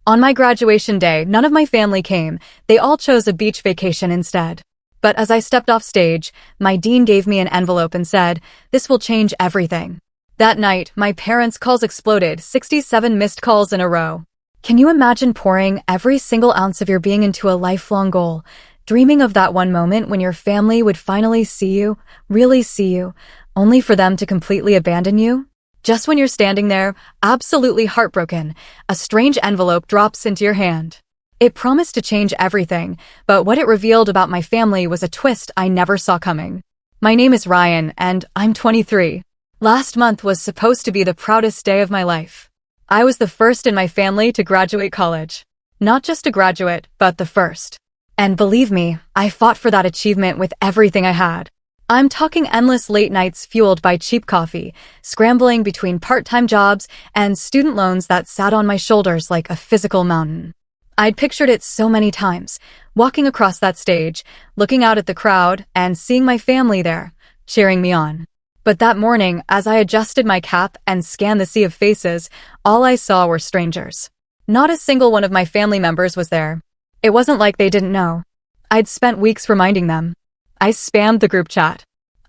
On my graduation day, none of my family came. They all chose a beach vacation instead. But as I stepped off stage, my dean gave me an envelope and said, "This will change everything." That night, my parents' calls exploded, 67 missed calls in a row. Can you imagine pouring every single ounce of your being into a lifelong goal, dreaming of that one moment when your family would finally see you, really see you, only for them to completely abandon you? Just when you're standing there, absolutely heartbroken, a strange envelope drops into your hand. It promised to change everything, but what it revealed about my family was a twist I never saw coming. My name is Ryan, and I'm 23. Last month was supposed to be the proudest day of my life. I was the first in my family to graduate college. Not just a graduate, but the first. And believe me, I fought for that achievement with everything I had. I'm talking endless late nights fueled by cheap coffee, scrambling between part-time jobs and student loans that sat on my shoulders like a physical mountain. I'd pictured it so many times, walking across that stage, looking out at the crowd, and seeing my family there, cheering me on. But that morning, as I adjusted my cap and scanned the sea of faces, all I saw were strangers. Not a single one of my family members was there. It wasn't like they didn't know. I'd spent weeks reminding them. I spammed the group chat.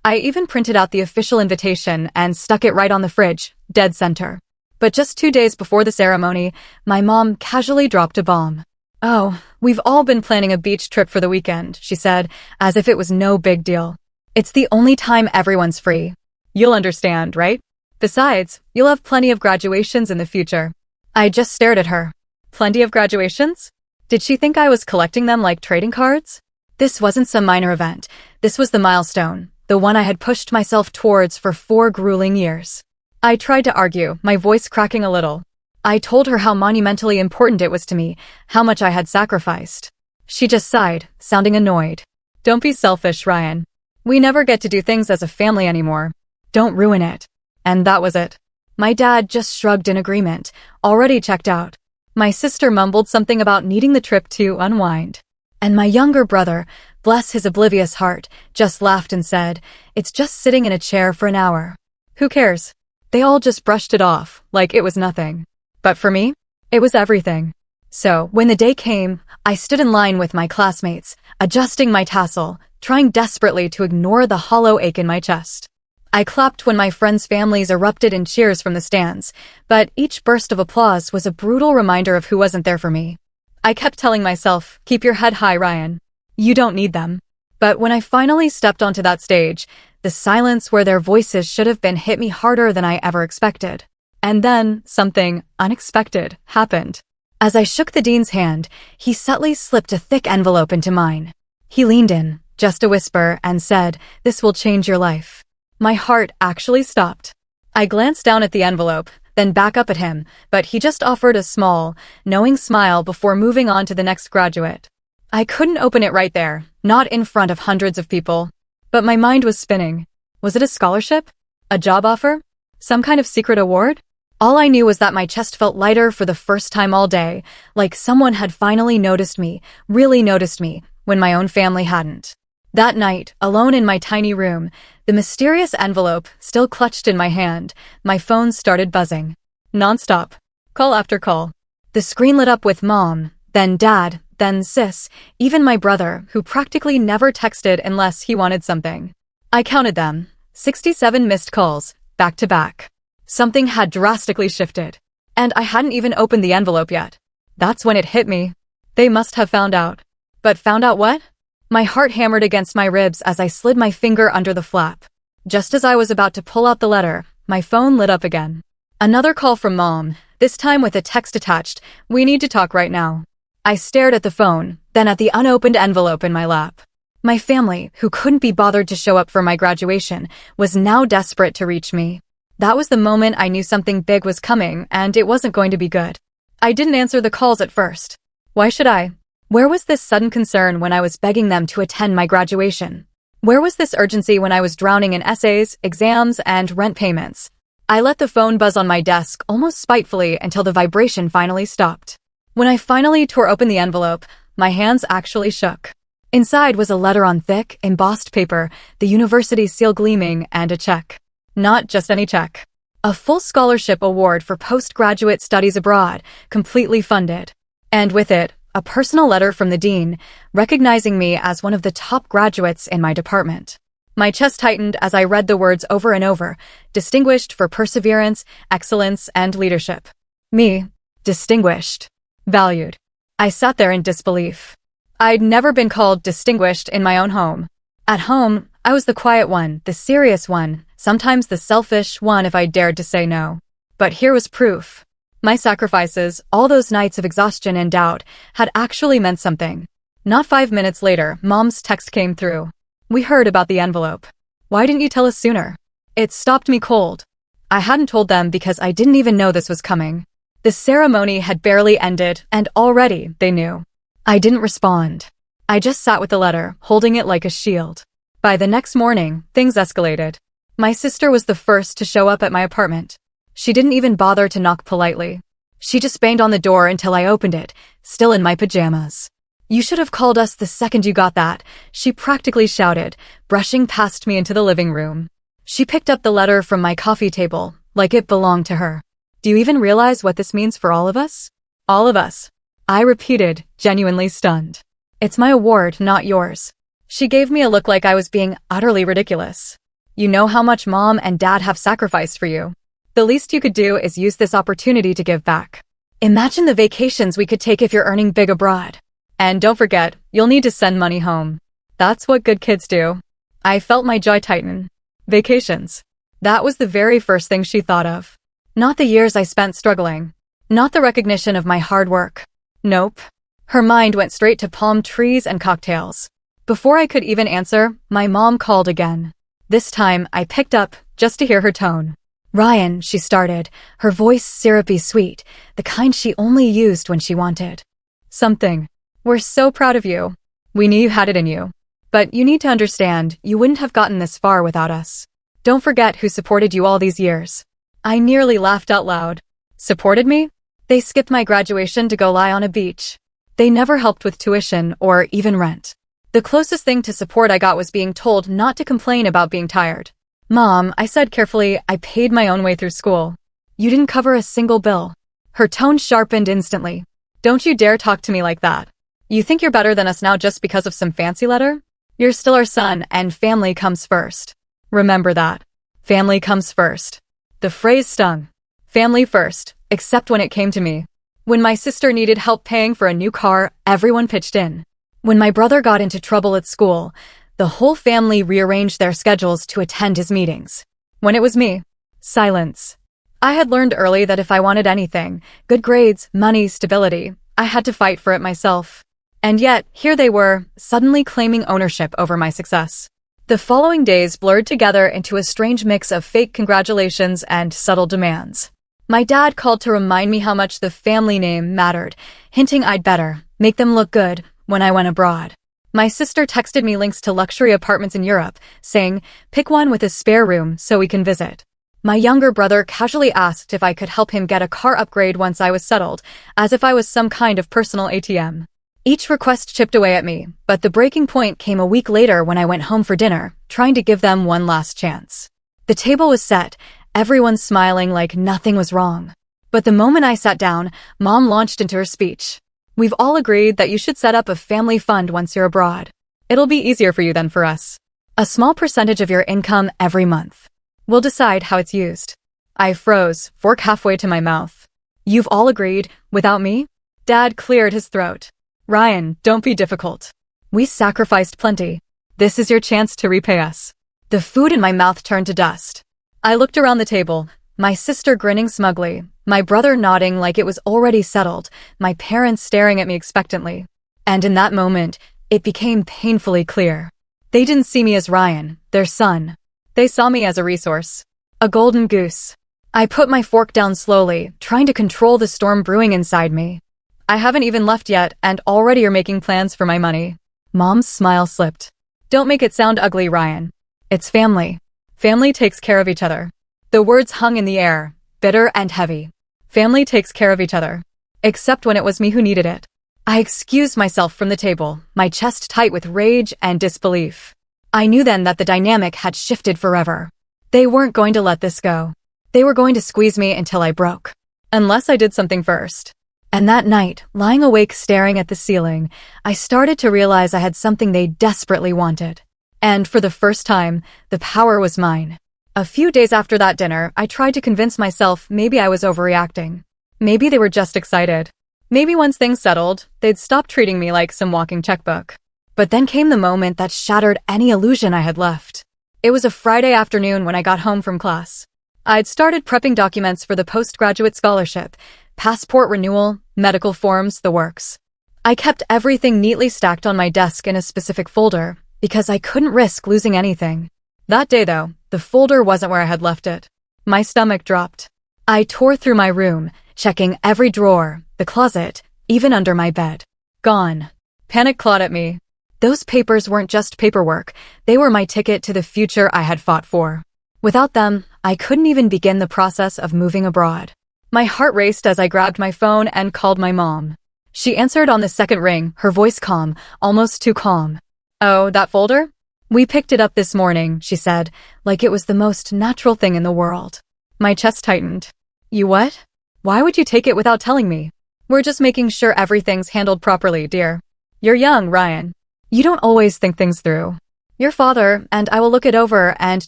I even printed out the official invitation and stuck it right on the fridge, dead center. But just 2 days before the ceremony, my mom casually dropped a bomb. "Oh, we've all been planning a beach trip for the weekend," she said, as if it was no big deal. "It's the only time everyone's free. You'll understand, right? Besides, you'll have plenty of graduations in the future." I just stared at her. Plenty of graduations? Did she think I was collecting them like trading cards? This wasn't some minor event. This was the milestone, the one I had pushed myself towards for 4 grueling years. I tried to argue, my voice cracking a little. I told her how monumentally important it was to me, how much I had sacrificed. She just sighed, sounding annoyed. "Don't be selfish, Ryan. We never get to do things as a family anymore. Don't ruin it." And that was it. My dad just shrugged in agreement, already checked out. My sister mumbled something about needing the trip to unwind. And my younger brother, bless his oblivious heart, just laughed and said, "It's just sitting in a chair for an hour. Who cares?" They all just brushed it off, like it was nothing. But for me, it was everything. So, when the day came, I stood in line with my classmates, adjusting my tassel, trying desperately to ignore the hollow ache in my chest. I clapped when my friends' families erupted in cheers from the stands, but each burst of applause was a brutal reminder of who wasn't there for me. I kept telling myself, "Keep your head high, Ryan. You don't need them." But when I finally stepped onto that stage, the silence where their voices should have been hit me harder than I ever expected. And then, something unexpected happened. As I shook the dean's hand, he subtly slipped a thick envelope into mine. He leaned in, just a whisper, and said, "This will change your life." My heart actually stopped. I glanced down at the envelope, then back up at him, but he just offered a small, knowing smile before moving on to the next graduate. I couldn't open it right there, not in front of hundreds of people. But my mind was spinning. Was it a scholarship? A job offer? Some kind of secret award? All I knew was that my chest felt lighter for the first time all day, like someone had finally noticed me, really noticed me, when my own family hadn't. That night, alone in my tiny room, the mysterious envelope still clutched in my hand, my phone started buzzing. Nonstop. Call after call. The screen lit up with Mom, then Dad, then Sis, even my brother, who practically never texted unless he wanted something. I counted them. 67 missed calls, back to back. Something had drastically shifted. And I hadn't even opened the envelope yet. That's when it hit me. They must have found out. But found out what? My heart hammered against my ribs as I slid my finger under the flap. Just as I was about to pull out the letter, my phone lit up again. Another call from Mom, this time with a text attached, "We need to talk right now." I stared at the phone, then at the unopened envelope in my lap. My family, who couldn't be bothered to show up for my graduation, was now desperate to reach me. That was the moment I knew something big was coming, and it wasn't going to be good. I didn't answer the calls at first. Why should I? Where was this sudden concern when I was begging them to attend my graduation? Where was this urgency when I was drowning in essays, exams, and rent payments? I let the phone buzz on my desk almost spitefully until the vibration finally stopped. When I finally tore open the envelope, my hands actually shook. Inside was a letter on thick, embossed paper, the university seal gleaming, and a check. Not just any check. A full scholarship award for postgraduate studies abroad, completely funded. And with it, a personal letter from the dean, recognizing me as one of the top graduates in my department. My chest tightened as I read the words over and over, distinguished for perseverance, excellence, and leadership. Me, distinguished, valued. I sat there in disbelief. I'd never been called distinguished in my own home. At home, I was the quiet one, the serious one, sometimes the selfish one if I dared to say no. But here was proof. My sacrifices, all those nights of exhaustion and doubt, had actually meant something. Not 5 minutes later, Mom's text came through. We heard about the envelope. Why didn't you tell us sooner? It stopped me cold. I hadn't told them because I didn't even know this was coming. The ceremony had barely ended, and already they knew. I didn't respond. I just sat with the letter, holding it like a shield. By the next morning, things escalated. My sister was the first to show up at my apartment. She didn't even bother to knock politely. She just banged on the door until I opened it, still in my pajamas. You should have called us the second you got that, she practically shouted, brushing past me into the living room. She picked up the letter from my coffee table, like it belonged to her. Do you even realize what this means for all of us? All of us. I repeated, genuinely stunned. It's my award, not yours. She gave me a look like I was being utterly ridiculous. You know how much Mom and Dad have sacrificed for you. The least you could do is use this opportunity to give back. Imagine the vacations we could take if you're earning big abroad. And don't forget, you'll need to send money home. That's what good kids do. I felt my jaw tighten. Vacations. That was the very first thing she thought of. Not the years I spent struggling. Not the recognition of my hard work. Nope. Her mind went straight to palm trees and cocktails. Before I could even answer, my mom called again. This time, I picked up, just to hear her tone. Ryan, she started, her voice syrupy sweet, the kind she only used when she wanted something. We're so proud of you. We knew you had it in you. But you need to understand, you wouldn't have gotten this far without us. Don't forget who supported you all these years. I nearly laughed out loud. Supported me? They skipped my graduation to go lie on a beach. They never helped with tuition or even rent. The closest thing to support I got was being told not to complain about being tired. Mom, I said carefully, I paid my own way through school. You didn't cover a single bill. Her tone sharpened instantly. Don't you dare talk to me like that. You think you're better than us now just because of some fancy letter? You're still our son, and family comes first. Remember that. Family comes first. The phrase stung. Family first, except when it came to me. When my sister needed help paying for a new car, everyone pitched in. When my brother got into trouble at school, the whole family rearranged their schedules to attend his meetings. When it was me, silence. I had learned early that if I wanted anything, good grades, money, stability, I had to fight for it myself. And yet, here they were, suddenly claiming ownership over my success. The following days blurred together into a strange mix of fake congratulations and subtle demands. My dad called to remind me how much the family name mattered, hinting I'd better make them look good when I went abroad. My sister texted me links to luxury apartments in Europe, saying, pick one with a spare room so we can visit. My younger brother casually asked if I could help him get a car upgrade once I was settled, as if I was some kind of personal ATM. Each request chipped away at me, but the breaking point came a week later when I went home for dinner, trying to give them one last chance. The table was set, everyone smiling like nothing was wrong. But the moment I sat down, Mom launched into her speech. We've all agreed that you should set up a family fund once you're abroad. It'll be easier for you than for us. A small percentage of your income every month. We'll decide how it's used. I froze, fork halfway to my mouth. You've all agreed, without me? Dad cleared his throat. Ryan, don't be difficult. We sacrificed plenty. This is your chance to repay us. The food in my mouth turned to dust. I looked around the table, my sister grinning smugly, my brother nodding like it was already settled, my parents staring at me expectantly. And in that moment, it became painfully clear. They didn't see me as Ryan, their son. They saw me as a resource. A golden goose. I put my fork down slowly, trying to control the storm brewing inside me. I haven't even left yet, and already you're making plans for my money. Mom's smile slipped. Don't make it sound ugly, Ryan. It's family. Family takes care of each other. The words hung in the air, bitter and heavy. Family takes care of each other. Except when it was me who needed it. I excused myself from the table, my chest tight with rage and disbelief. I knew then that the dynamic had shifted forever. They weren't going to let this go. They were going to squeeze me until I broke. Unless I did something first. And that night, lying awake staring at the ceiling, I started to realize I had something they desperately wanted. And for the first time, the power was mine. A few days after that dinner, I tried to convince myself maybe I was overreacting. Maybe they were just excited. Maybe once things settled, they'd stop treating me like some walking checkbook. But then came the moment that shattered any illusion I had left. It was a Friday afternoon when I got home from class. I'd started prepping documents for the postgraduate scholarship, passport renewal, medical forms, the works. I kept everything neatly stacked on my desk in a specific folder because I couldn't risk losing anything. That day, though, the folder wasn't where I had left it. My stomach dropped. I tore through my room, checking every drawer, the closet, even under my bed. Gone. Panic clawed at me. Those papers weren't just paperwork. They were my ticket to the future I had fought for. Without them, I couldn't even begin the process of moving abroad. My heart raced as I grabbed my phone and called my mom. She answered on the second ring, her voice calm, almost too calm. "Oh, that folder? We picked it up this morning," she said, like it was the most natural thing in the world. My chest tightened. "You what? Why would you take it without telling me?" "We're just making sure everything's handled properly, dear. You're young, Ryan. You don't always think things through. Your father and I will look it over and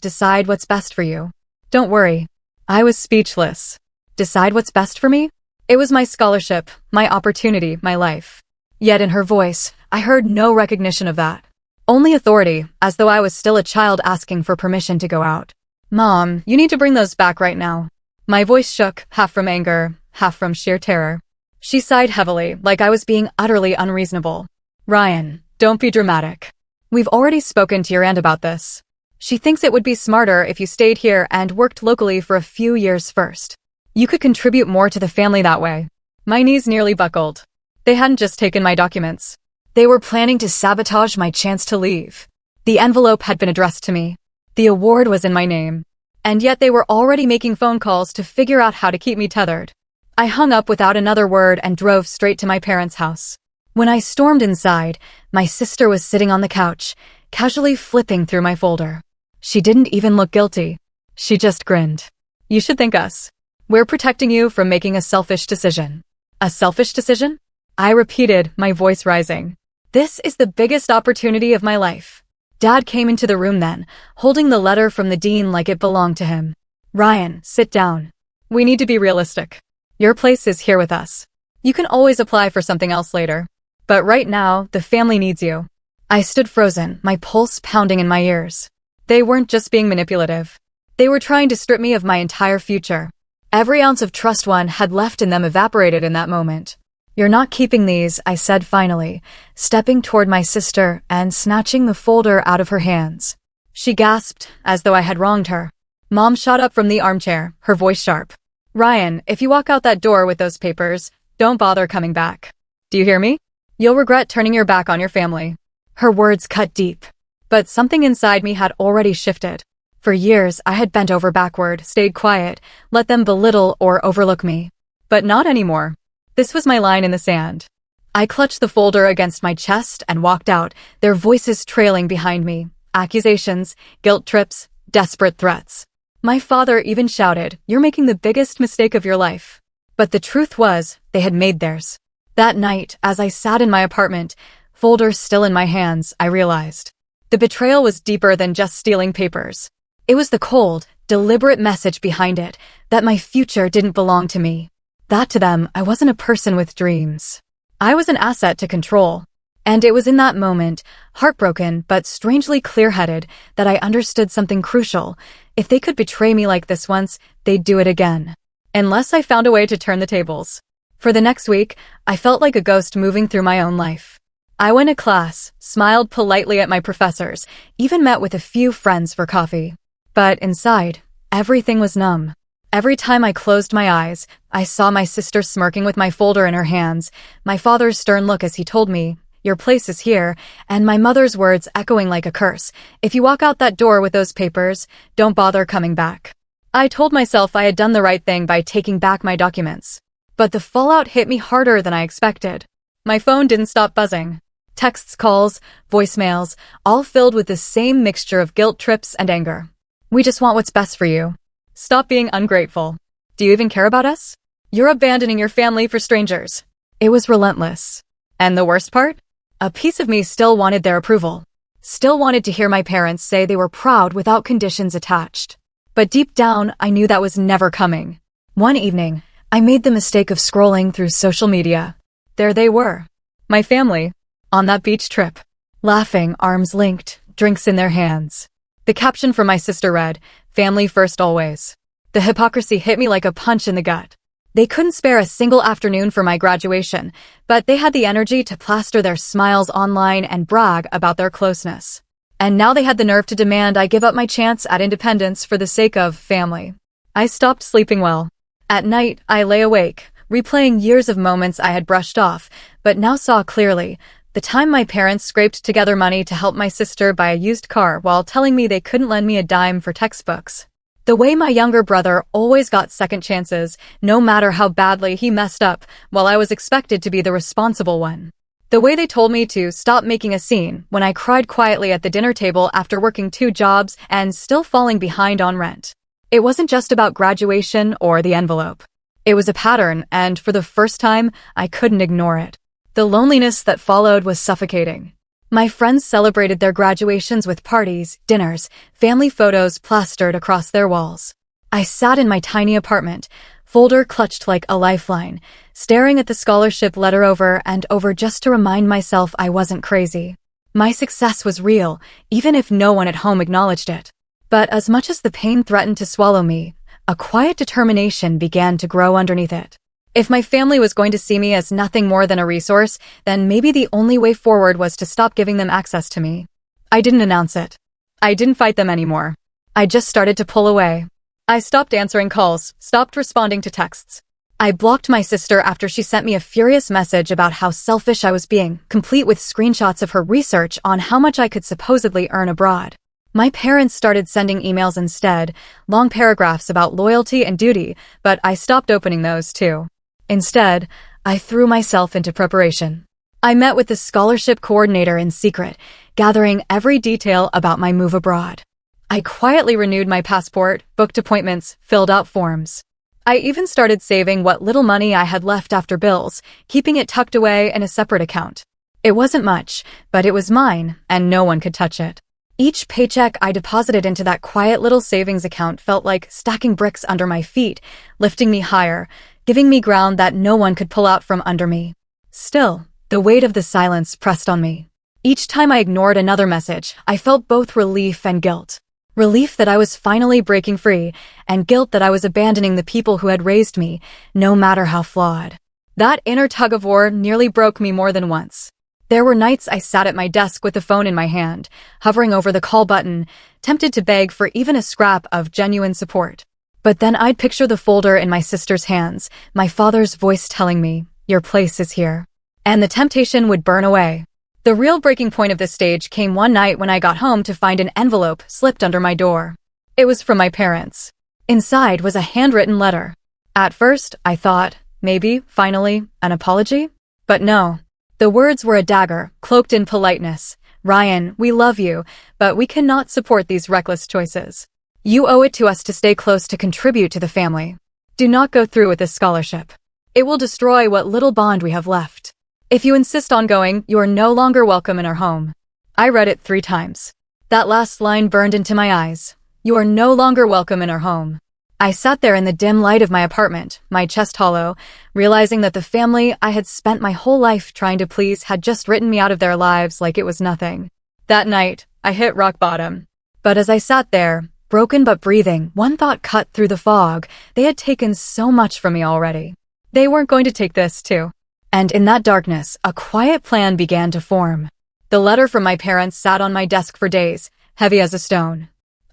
decide what's best for you. Don't worry." I was speechless. Decide what's best for me? It was my scholarship, my opportunity, my life. Yet in her voice, I heard no recognition of that. Only authority, as though I was still a child asking for permission to go out. "Mom, you need to bring those back right now." My voice shook, half from anger, half from sheer terror. She sighed heavily, like I was being utterly unreasonable. "Ryan, don't be dramatic. We've already spoken to your aunt about this. She thinks it would be smarter if you stayed here and worked locally for a few years first. You could contribute more to the family that way." My knees nearly buckled. They hadn't just taken my documents. They were planning to sabotage my chance to leave. The envelope had been addressed to me. The award was in my name. And yet they were already making phone calls to figure out how to keep me tethered. I hung up without another word and drove straight to my parents' house. When I stormed inside, my sister was sitting on the couch, casually flipping through my folder. She didn't even look guilty. She just grinned. "You should thank us. We're protecting you from making a selfish decision." "A selfish decision?" I repeated, my voice rising. "This is the biggest opportunity of my life." Dad came into the room then, holding the letter from the dean like it belonged to him. "Ryan, sit down. We need to be realistic. Your place is here with us. You can always apply for something else later. But right now, the family needs you." I stood frozen, my pulse pounding in my ears. They weren't just being manipulative. They were trying to strip me of my entire future. Every ounce of trust one had left in them evaporated in that moment. "You're not keeping these," I said finally, stepping toward my sister and snatching the folder out of her hands. She gasped, as though I had wronged her. Mom shot up from the armchair, her voice sharp. "Ryan, if you walk out that door with those papers, don't bother coming back. Do you hear me? You'll regret turning your back on your family." Her words cut deep. But something inside me had already shifted. For years, I had bent over backward, stayed quiet, let them belittle or overlook me. But not anymore. This was my line in the sand. I clutched the folder against my chest and walked out, their voices trailing behind me. Accusations, guilt trips, desperate threats. My father even shouted, "You're making the biggest mistake of your life." But the truth was, they had made theirs. That night, as I sat in my apartment, folders still in my hands, I realized. The betrayal was deeper than just stealing papers. It was the cold, deliberate message behind it, that my future didn't belong to me. That to them, I wasn't a person with dreams. I was an asset to control. And it was in that moment, heartbroken but strangely clear-headed, that I understood something crucial. If they could betray me like this once, they'd do it again. Unless I found a way to turn the tables. For the next week, I felt like a ghost moving through my own life. I went to class, smiled politely at my professors, even met with a few friends for coffee. But inside, everything was numb. Every time I closed my eyes, I saw my sister smirking with my folder in her hands, my father's stern look as he told me, "Your place is here," and my mother's words echoing like a curse, "If you walk out that door with those papers, don't bother coming back." I told myself I had done the right thing by taking back my documents. But the fallout hit me harder than I expected. My phone didn't stop buzzing. Texts, calls, voicemails, all filled with the same mixture of guilt trips and anger. "We just want what's best for you. Stop being ungrateful. Do you even care about us? You're abandoning your family for strangers." It was relentless. And the worst part? A piece of me still wanted their approval. Still wanted to hear my parents say they were proud without conditions attached. But deep down, I knew that was never coming. One evening, I made the mistake of scrolling through social media. There they were. My family. On that beach trip. Laughing, arms linked, drinks in their hands. The caption from my sister read, "Family first always." The hypocrisy hit me like a punch in the gut. They couldn't spare a single afternoon for my graduation, but they had the energy to plaster their smiles online and brag about their closeness. And now they had the nerve to demand I give up my chance at independence for the sake of family. I stopped sleeping well. At night, I lay awake, replaying years of moments I had brushed off, but now saw clearly. The time my parents scraped together money to help my sister buy a used car while telling me they couldn't lend me a dime for textbooks. The way my younger brother always got second chances, no matter how badly he messed up, while I was expected to be the responsible one. The way they told me to stop making a scene when I cried quietly at the dinner table after working 2 jobs and still falling behind on rent. It wasn't just about graduation or the envelope. It was a pattern, and for the first time, I couldn't ignore it. The loneliness that followed was suffocating. My friends celebrated their graduations with parties, dinners, family photos plastered across their walls. I sat in my tiny apartment, folder clutched like a lifeline, staring at the scholarship letter over and over just to remind myself I wasn't crazy. My success was real, even if no one at home acknowledged it. But as much as the pain threatened to swallow me, a quiet determination began to grow underneath it. If my family was going to see me as nothing more than a resource, then maybe the only way forward was to stop giving them access to me. I didn't announce it. I didn't fight them anymore. I just started to pull away. I stopped answering calls, stopped responding to texts. I blocked my sister after she sent me a furious message about how selfish I was being, complete with screenshots of her research on how much I could supposedly earn abroad. My parents started sending emails instead, long paragraphs about loyalty and duty, but I stopped opening those too. Instead, I threw myself into preparation. I met with the scholarship coordinator in secret, gathering every detail about my move abroad. I quietly renewed my passport, booked appointments, filled out forms. I even started saving what little money I had left after bills, keeping it tucked away in a separate account. It wasn't much, but it was mine, and no one could touch it. Each paycheck I deposited into that quiet little savings account felt like stacking bricks under my feet, lifting me higher, giving me ground that no one could pull out from under me. Still, the weight of the silence pressed on me. Each time I ignored another message, I felt both relief and guilt. Relief that I was finally breaking free, and guilt that I was abandoning the people who had raised me, no matter how flawed. That inner tug-of-war nearly broke me more than once. There were nights I sat at my desk with the phone in my hand, hovering over the call button, tempted to beg for even a scrap of genuine support. But then I'd picture the folder in my sister's hands, my father's voice telling me, "Your place is here." And the temptation would burn away. The real breaking point of this stage came one night when I got home to find an envelope slipped under my door. It was from my parents. Inside was a handwritten letter. At first, I thought, maybe, finally, an apology? But no. The words were a dagger, cloaked in politeness. "Ryan, we love you, but we cannot support these reckless choices. You owe it to us to stay close to contribute to the family. Do not go through with this scholarship. It will destroy what little bond we have left. If you insist on going, you are no longer welcome in our home." I read it 3 times. That last line burned into my eyes. You are no longer welcome in our home. I sat there in the dim light of my apartment, my chest hollow, realizing that the family I had spent my whole life trying to please had just written me out of their lives like it was nothing. That night, I hit rock bottom. But as I sat there, broken but breathing, one thought cut through the fog. They had taken so much from me already. They weren't going to take this, too. And in that darkness, a quiet plan began to form. The letter from my parents sat on my desk for days, heavy as a stone.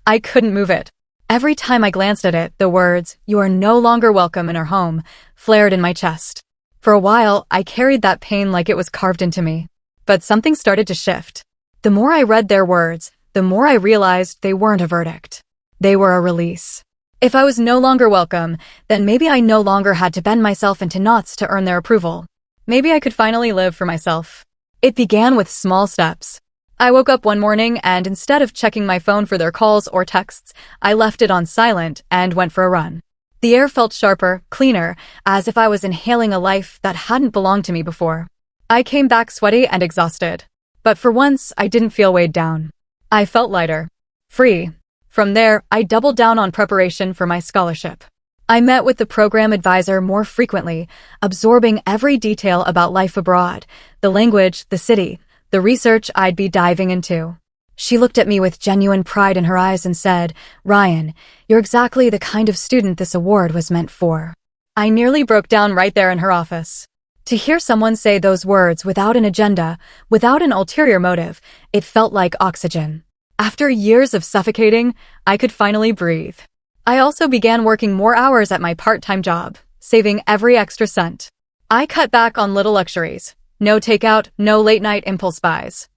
I couldn't move it. Every time I glanced at it, the words, "You are no longer welcome in our home," flared in my chest. For a while, I carried that pain like it was carved into me. But something started to shift. The more I read their words, the more I realized they weren't a verdict. They were a release. If I was no longer welcome, then maybe I no longer had to bend myself into knots to earn their approval. Maybe I could finally live for myself. It began with small steps. I woke up one morning and instead of checking my phone for their calls or texts, I left it on silent and went for a run. The air felt sharper, cleaner, as if I was inhaling a life that hadn't belonged to me before. I came back sweaty and exhausted. But for once, I didn't feel weighed down. I felt lighter. Free. From there, I doubled down on preparation for my scholarship. I met with the program advisor more frequently, absorbing every detail about life abroad, the language, the city, the research I'd be diving into. She looked at me with genuine pride in her eyes and said, "Ryan, you're exactly the kind of student this award was meant for." I nearly broke down right there in her office. To hear someone say those words without an agenda, without an ulterior motive, it felt like oxygen. After years of suffocating, I could finally breathe. I also began working more hours at my part-time job, saving every extra cent. I cut back on little luxuries. No takeout, no late-night impulse buys.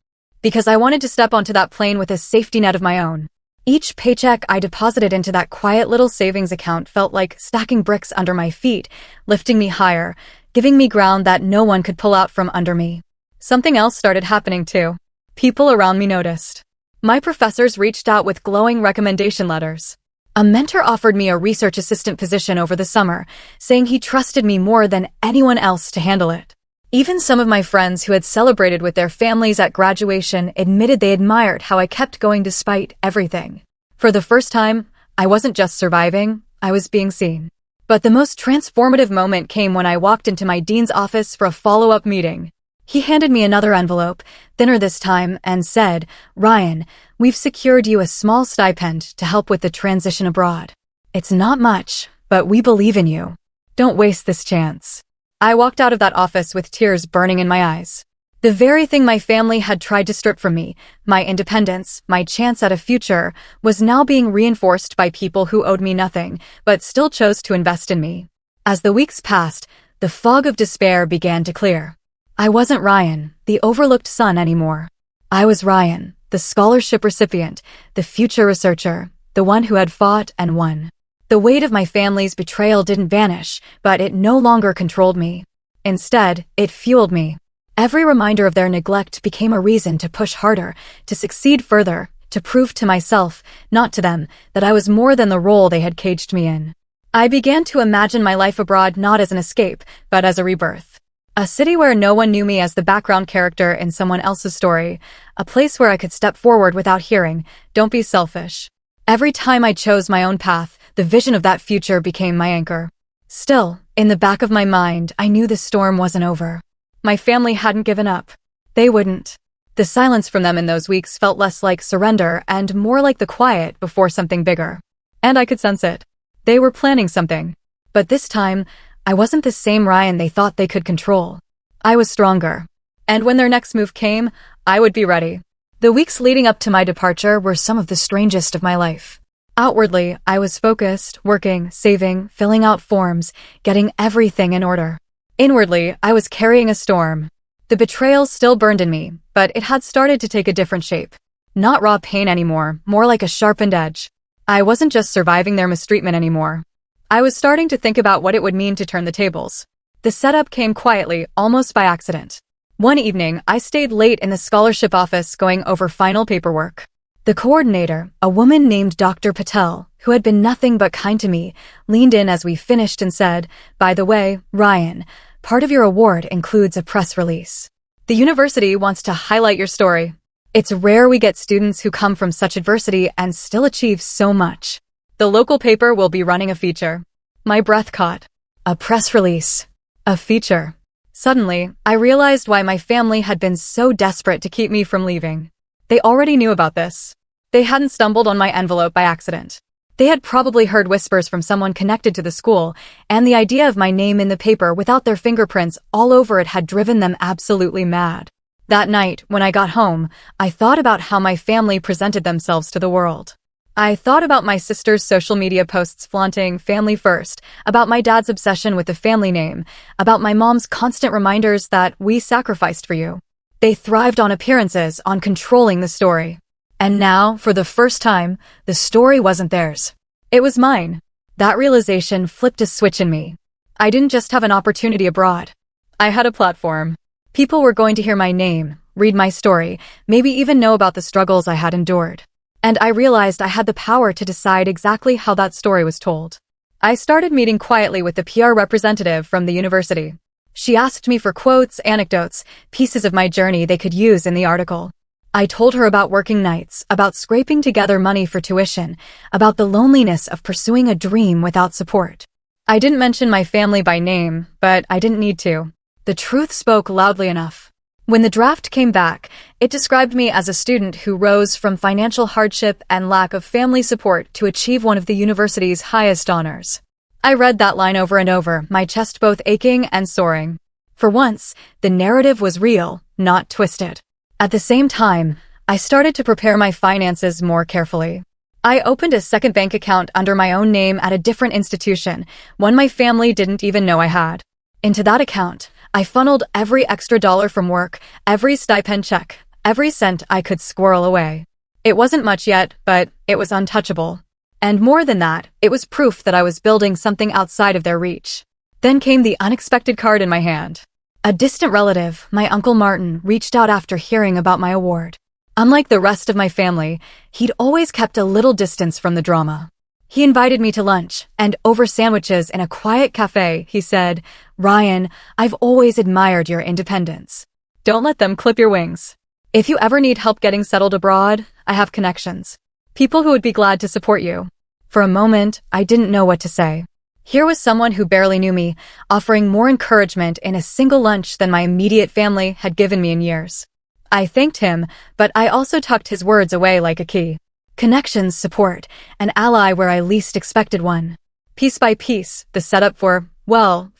Because I wanted to step onto that plane with a safety net of my own. Each paycheck I deposited into that quiet little savings account felt like stacking bricks under my feet, lifting me higher, giving me ground that no one could pull out from under me. Something else started happening too. People around me noticed. My professors reached out with glowing recommendation letters. A mentor offered me a research assistant position over the summer, saying he trusted me more than anyone else to handle it. Even some of my friends who had celebrated with their families at graduation admitted they admired how I kept going despite everything. For the first time, I wasn't just surviving, I was being seen. But the most transformative moment came when I walked into my dean's office for a follow-up meeting. He handed me another envelope, thinner this time, and said, "Ryan, we've secured you a small stipend to help with the transition abroad. It's not much, but we believe in you. Don't waste this chance." I walked out of that office with tears burning in my eyes. The very thing my family had tried to strip from me, my independence, my chance at a future, was now being reinforced by people who owed me nothing, but still chose to invest in me. As the weeks passed, the fog of despair began to clear. I wasn't Ryan, the overlooked son, anymore. I was Ryan, the scholarship recipient, the future researcher, the one who had fought and won. The weight of my family's betrayal didn't vanish, but it no longer controlled me. Instead, it fueled me. Every reminder of their neglect became a reason to push harder, to succeed further, to prove to myself, not to them, that I was more than the role they had caged me in. I began to imagine my life abroad not as an escape, but as a rebirth. A city where no one knew me as the background character in someone else's story, a place where I could step forward without hearing, "Don't be selfish." Every time I chose my own path, the vision of that future became my anchor. Still, in the back of my mind, I knew the storm wasn't over. My family hadn't given up. They wouldn't. The silence from them in those weeks felt less like surrender and more like the quiet before something bigger. And I could sense it. They were planning something. But this time, I wasn't the same Ryan they thought they could control. I was stronger. And when their next move came, I would be ready. The weeks leading up to my departure were some of the strangest of my life. Outwardly, I was focused, working, saving, filling out forms, getting everything in order. Inwardly, I was carrying a storm. The betrayal still burned in me, but it had started to take a different shape. Not raw pain anymore, more like a sharpened edge. I wasn't just surviving their mistreatment anymore. I was starting to think about what it would mean to turn the tables. The setup came quietly, almost by accident. One evening, I stayed late in the scholarship office going over final paperwork. The coordinator, a woman named Dr. Patel, who had been nothing but kind to me, leaned in as we finished and said, "By the way, Ryan, part of your award includes a press release. The university wants to highlight your story. It's rare we get students who come from such adversity and still achieve so much. The local paper will be running a feature." My breath caught. A press release. A feature. Suddenly, I realized why my family had been so desperate to keep me from leaving. They already knew about this. They hadn't stumbled on my envelope by accident. They had probably heard whispers from someone connected to the school, and the idea of my name in the paper without their fingerprints all over it had driven them absolutely mad. That night, when I got home, I thought about how my family presented themselves to the world. I thought about my sister's social media posts flaunting family first, about my dad's obsession with the family name, about my mom's constant reminders that we sacrificed for you. They thrived on appearances, on controlling the story. And now, for the first time, the story wasn't theirs. It was mine. That realization flipped a switch in me. I didn't just have an opportunity abroad. I had a platform. People were going to hear my name, read my story, maybe even know about the struggles I had endured. And I realized I had the power to decide exactly how that story was told. I started meeting quietly with the PR representative from the university. She asked me for quotes, anecdotes, pieces of my journey they could use in the article. I told her about working nights, about scraping together money for tuition, about the loneliness of pursuing a dream without support. I didn't mention my family by name, but I didn't need to. The truth spoke loudly enough. When the draft came back, it described me as a student who rose from financial hardship and lack of family support to achieve one of the university's highest honors. I read that line over and over, my chest both aching and soaring. For once, the narrative was real, not twisted. At the same time, I started to prepare my finances more carefully. I opened a second bank account under my own name at a different institution, one my family didn't even know I had. Into that account, I funneled every extra dollar from work, every stipend check, every cent I could squirrel away. It wasn't much yet, but it was untouchable. And more than that, it was proof that I was building something outside of their reach. Then came the unexpected card in my hand. A distant relative, my Uncle Martin, reached out after hearing about my award. Unlike the rest of my family, he'd always kept a little distance from the drama. He invited me to lunch, and over sandwiches in a quiet cafe, he said, "Ryan, I've always admired your independence. Don't let them clip your wings. If you ever need help getting settled abroad, I have connections. People who would be glad to support you." For a moment, I didn't know what to say. Here was someone who barely knew me, offering more encouragement in a single lunch than my immediate family had given me in years. I thanked him, but I also tucked his words away like a key. Connections, support, an ally where I least expected one. Piece by piece, the setup for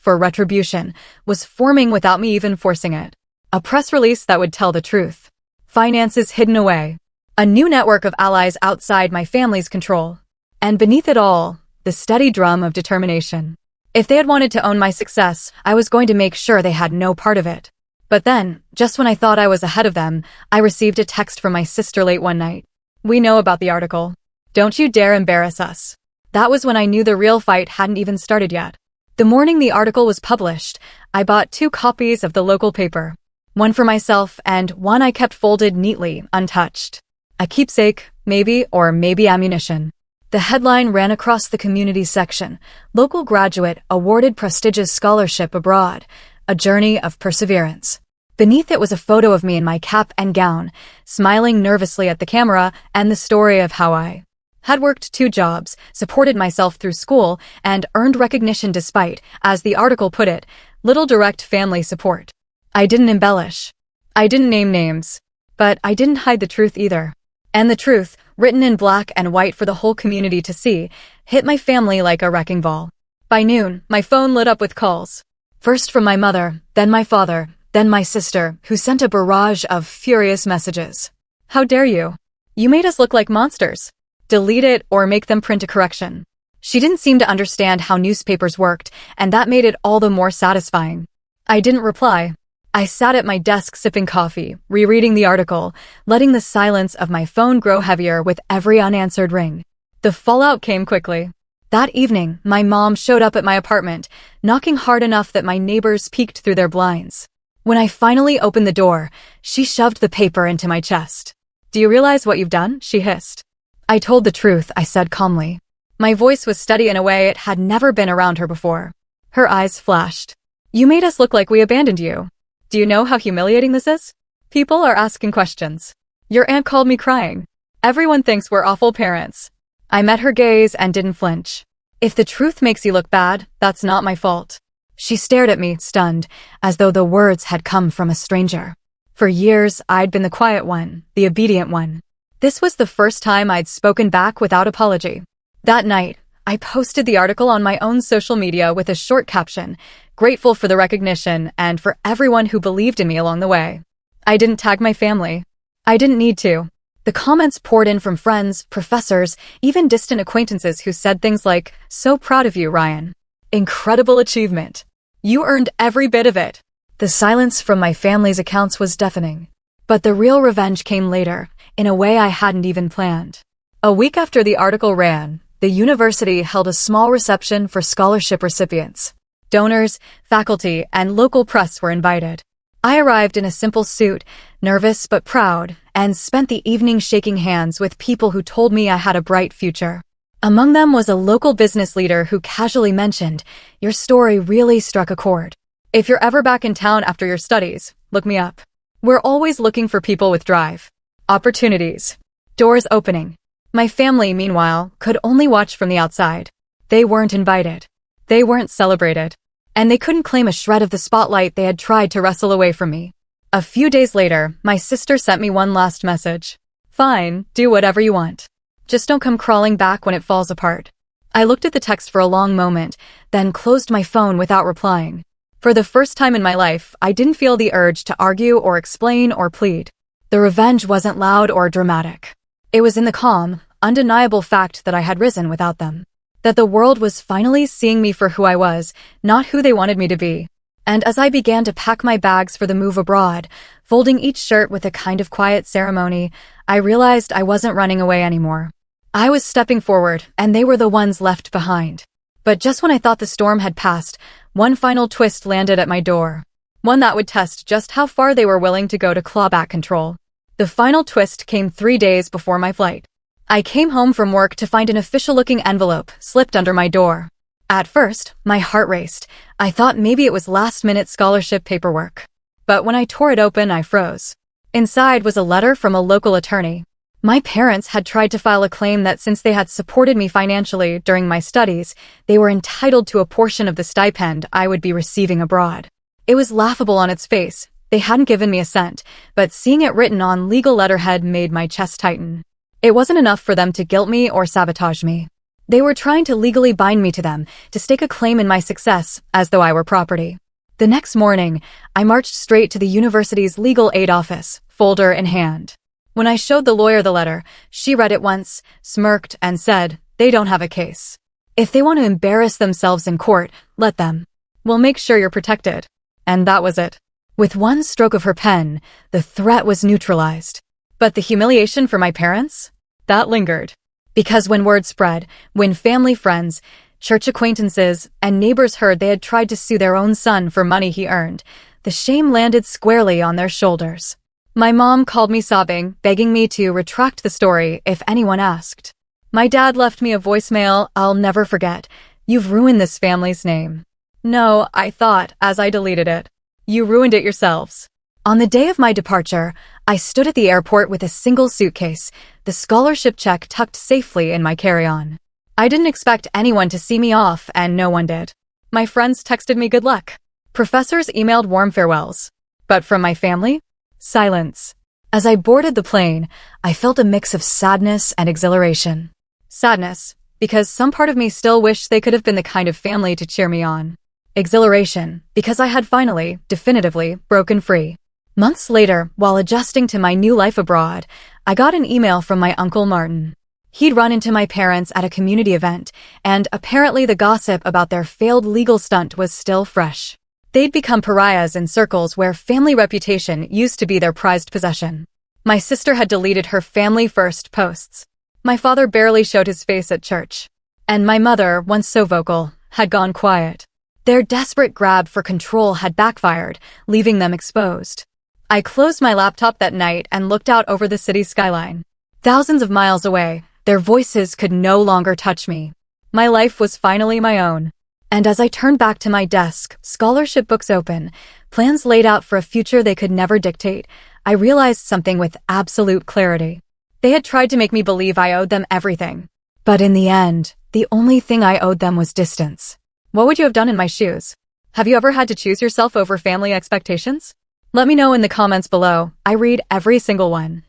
retribution, was forming without me even forcing it. A press release that would tell the truth. Finances hidden away. A new network of allies outside my family's control. And beneath it all, the steady drum of determination. If they had wanted to own my success, I was going to make sure they had no part of it. But then, just when I thought I was ahead of them, I received a text from my sister late one night. "We know about the article. Don't you dare embarrass us." That was when I knew the real fight hadn't even started yet. The morning the article was published, I bought 2 copies of the local paper. One for myself and one I kept folded neatly, untouched. A keepsake, maybe, or maybe ammunition. The headline ran across the community section, "Local graduate awarded prestigious scholarship abroad, a journey of perseverance." Beneath it was a photo of me in my cap and gown, smiling nervously at the camera, and the story of how I had worked 2 jobs, supported myself through school, and earned recognition despite, as the article put it, little direct family support. I didn't embellish. I didn't name names. But I didn't hide the truth either. And the truth, written in black and white for the whole community to see, hit my family like a wrecking ball. By noon, my phone lit up with calls. First from my mother, then my father, then my sister, who sent a barrage of furious messages. "How dare you? You made us look like monsters. Delete it or make them print a correction." She didn't seem to understand how newspapers worked, and that made it all the more satisfying. I didn't reply. I sat at my desk sipping coffee, rereading the article, letting the silence of my phone grow heavier with every unanswered ring. The fallout came quickly. That evening, my mom showed up at my apartment, knocking hard enough that my neighbors peeked through their blinds. When I finally opened the door, she shoved the paper into my chest. "Do you realize what you've done?" she hissed. I told the truth, I said calmly. My voice was steady in a way it had never been around her before. Her eyes flashed. "You made us look like we abandoned you. Do you know how humiliating this is? People are asking questions. Your aunt called me crying. Everyone thinks we're awful parents." I met her gaze and didn't flinch. "If the truth makes you look bad, that's not my fault." She stared at me, stunned, as though the words had come from a stranger. For years, I'd been the quiet one, the obedient one. This was the first time I'd spoken back without apology. That night, I posted the article on my own social media with a short caption, grateful for the recognition and for everyone who believed in me along the way. I didn't tag my family. I didn't need to. The comments poured in from friends, professors, even distant acquaintances who said things like, "So proud of you, Ryan. Incredible achievement. You earned every bit of it." The silence from my family's accounts was deafening. But the real revenge came later, in a way I hadn't even planned. A week after the article ran, the university held a small reception for scholarship recipients. Donors, faculty, and local press were invited. I arrived in a simple suit, nervous but proud, and spent the evening shaking hands with people who told me I had a bright future. Among them was a local business leader who casually mentioned, "Your story really struck a chord. If you're ever back in town after your studies, look me up. We're always looking for people with drive. Opportunities. Doors opening." My family, meanwhile, could only watch from the outside. They weren't invited. They weren't celebrated. And they couldn't claim a shred of the spotlight they had tried to wrestle away from me. A few days later, my sister sent me one last message. "Fine, do whatever you want. Just don't come crawling back when it falls apart." I looked at the text for a long moment, then closed my phone without replying. For the first time in my life, I didn't feel the urge to argue or explain or plead. The revenge wasn't loud or dramatic. It was in the calm, undeniable fact that I had risen without them. That the world was finally seeing me for who I was, not who they wanted me to be. And as I began to pack my bags for the move abroad, folding each shirt with a kind of quiet ceremony, I realized I wasn't running away anymore. I was stepping forward, and they were the ones left behind. But just when I thought the storm had passed, one final twist landed at my door. One that would test just how far they were willing to go to claw back control. The final twist came 3 days before my flight. I came home from work to find an official-looking envelope slipped under my door. At first, my heart raced. I thought maybe it was last-minute scholarship paperwork. But when I tore it open, I froze. Inside was a letter from a local attorney. My parents had tried to file a claim that since they had supported me financially during my studies, they were entitled to a portion of the stipend I would be receiving abroad. It was laughable on its face. They hadn't given me a cent, but seeing it written on legal letterhead made my chest tighten. It wasn't enough for them to guilt me or sabotage me. They were trying to legally bind me to them, to stake a claim in my success, as though I were property. The next morning, I marched straight to the university's legal aid office, folder in hand. When I showed the lawyer the letter, she read it once, smirked, and said, "They don't have a case. If they want to embarrass themselves in court, let them. We'll make sure you're protected." And that was it. With one stroke of her pen, the threat was neutralized. But the humiliation for my parents? That lingered. Because when word spread, when family friends, church acquaintances, and neighbors heard they had tried to sue their own son for money he earned, the shame landed squarely on their shoulders. My mom called me sobbing, begging me to retract the story if anyone asked. My dad left me a voicemail I'll never forget. "You've ruined this family's name." "No," I thought as I deleted it. "You ruined it yourselves." On the day of my departure, I stood at the airport with a single suitcase, the scholarship check tucked safely in my carry-on. I didn't expect anyone to see me off, and no one did. My friends texted me good luck. Professors emailed warm farewells. But from my family? Silence. As I boarded the plane, I felt a mix of sadness and exhilaration. Sadness, because some part of me still wished they could have been the kind of family to cheer me on. Exhilaration, because I had finally, definitively, broken free. Months later, while adjusting to my new life abroad, I got an email from my Uncle Martin. He'd run into my parents at a community event, and apparently the gossip about their failed legal stunt was still fresh. They'd become pariahs in circles where family reputation used to be their prized possession. My sister had deleted her family-first posts. My father barely showed his face at church. And my mother, once so vocal, had gone quiet. Their desperate grab for control had backfired, leaving them exposed. I closed my laptop that night and looked out over the city skyline. Thousands of miles away, their voices could no longer touch me. My life was finally my own. And as I turned back to my desk, scholarship books open, plans laid out for a future they could never dictate, I realized something with absolute clarity. They had tried to make me believe I owed them everything. But in the end, the only thing I owed them was distance. What would you have done in my shoes? Have you ever had to choose yourself over family expectations? Let me know in the comments below. I read every single one.